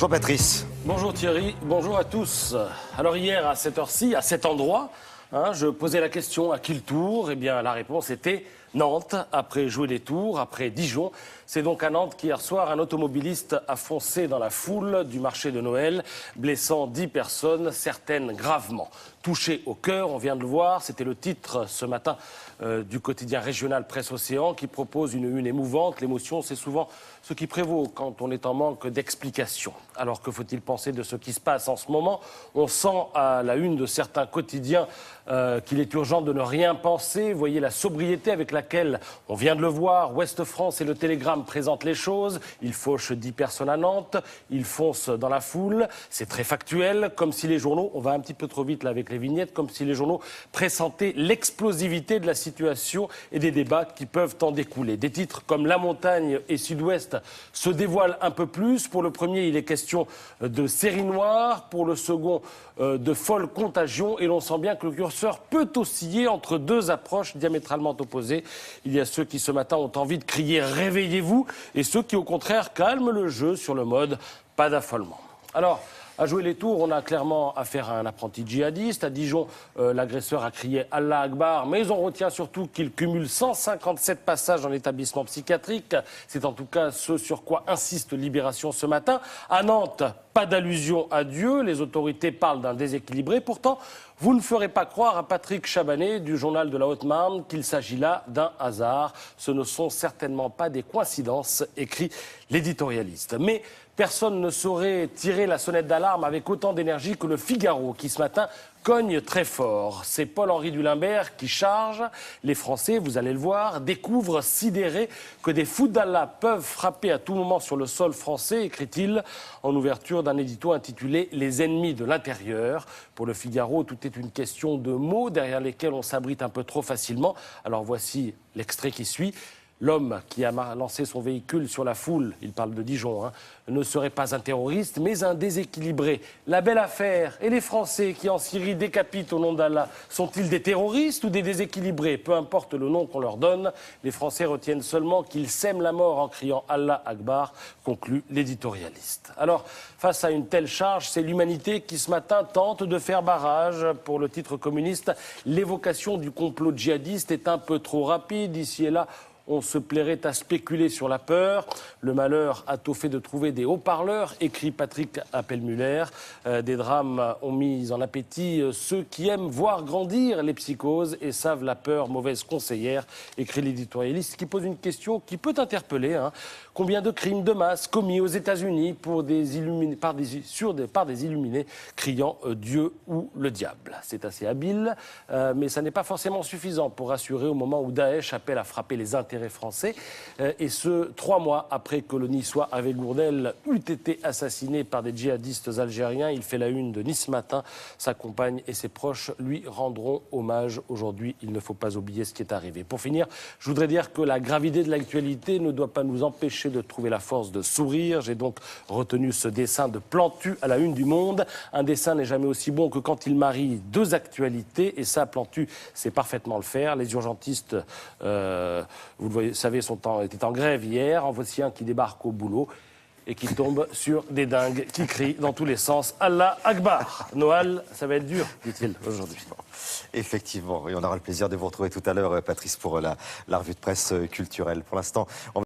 Bonjour Patrice. Bonjour Thierry, bonjour à tous. Alors hier à cette heure-ci, à cet endroit, je posais la question à qui le tour? Eh bien la réponse était Nantes, après jouer des tours, après Dijon. C'est donc à Nantes qu'hier soir, un automobiliste a foncé dans la foule du marché de Noël, blessant 10 personnes, certaines gravement. Touché au cœur, on vient de le voir, c'était le titre ce matin du quotidien régional Presse Océan qui propose une une émouvante. L'émotion, c'est souvent ce qui prévaut quand on est en manque d'explications. Alors que faut-il penser de ce qui se passe en ce moment? On sent à la une de certains quotidiens qu'il est urgent de ne rien penser. Voyez la sobriété avec laquelle, on vient de le voir, Ouest France et le Télégramme présentent les choses. Ils fauchent 10 personnes à Nantes, ils foncent dans la foule. C'est très factuel, comme si les journaux, on va un petit peu trop vite là avec les vignettes, comme si les journaux pressentaient l'explosivité de la situation et des débats qui peuvent en découler. Des titres comme La Montagne et Sud-Ouest se dévoilent un peu plus. Pour le premier, il est question de série noire. Pour le second, de folle contagion. Et l'on sent bien que le curseur peut osciller entre deux approches diamétralement opposées. Il y a ceux qui ce matin ont envie de crier « Réveillez-vous » et ceux qui au contraire calment le jeu sur le mode « Pas d'affolement ». Alors, à jouer les tours, on a clairement affaire à un apprenti djihadiste. À Dijon, l'agresseur a crié « Allah Akbar », mais on retient surtout qu'il cumule 157 passages en établissement psychiatrique. C'est en tout cas ce sur quoi insiste Libération ce matin. À Nantes, pas d'allusion à Dieu. Les autorités parlent d'un déséquilibré. Pourtant, vous ne ferez pas croire à Patrick Chabanet du journal de la Haute-Marne qu'il s'agit là d'un hasard. Ce ne sont certainement pas des coïncidences, écrit l'éditorialiste. Mais personne ne saurait tirer la sonnette d'alarme avec autant d'énergie que le Figaro, qui ce matin cogne très fort. C'est Paul-Henri Dulimbert qui charge. Les Français, vous allez le voir, découvrent sidérés que des fous d'Allah peuvent frapper à tout moment sur le sol français, écrit-il en ouverture d'un édito intitulé « Les ennemis de l'intérieur ». Pour le Figaro, tout est une question de mots derrière lesquels on s'abrite un peu trop facilement. Alors voici l'extrait qui suit. L'homme qui a lancé son véhicule sur la foule, il parle de Dijon, ne serait pas un terroriste, mais un déséquilibré. La belle affaire. Et les Français qui en Syrie décapitent au nom d'Allah, sont-ils des terroristes ou des déséquilibrés? Peu importe le nom qu'on leur donne, les Français retiennent seulement qu'ils sèment la mort en criant Allah Akbar, conclut l'éditorialiste. Alors, face à une telle charge, c'est l'humanité qui ce matin tente de faire barrage. Pour le titre communiste, l'évocation du complot djihadiste est un peu trop rapide. Ici et là, on se plairait à spéculer sur la peur. Le malheur a tôt fait de trouver des haut-parleurs, écrit Patrick Appelmuller. Des drames ont mis en appétit ceux qui aiment voir grandir les psychoses et savent la peur mauvaise conseillère, écrit l'éditorialiste, qui pose une question qui peut interpeller. Combien de crimes de masse commis aux États-Unis par des illuminés criant Dieu ou le diable? C'est assez habile, mais ça n'est pas forcément suffisant pour rassurer au moment où Daesh appelle à frapper les intérêts français. Et ce, 3 mois après que le Niçois Hervé Gourdel eût été assassiné par des djihadistes algériens. Il fait la une de Nice Matin. Sa compagne et ses proches lui rendront hommage aujourd'hui. Il ne faut pas oublier ce qui est arrivé. Pour finir, je voudrais dire que la gravité de l'actualité ne doit pas nous empêcher de trouver la force de sourire. J'ai donc retenu ce dessin de Plantu à la une du Monde. Un dessin n'est jamais aussi bon que quand il marie deux actualités. Et ça, Plantu sait parfaitement le faire. Les urgentistes, vous le savez, étaient en grève hier. En voici un qui débarque au boulot et qui tombe sur des dingues qui crient dans tous les sens « Allah Akbar ». Noël, ça va être dur, dit-il aujourd'hui. Effectivement, et on aura le plaisir de vous retrouver tout à l'heure, Patrice, pour la revue de presse culturelle. Pour l'instant,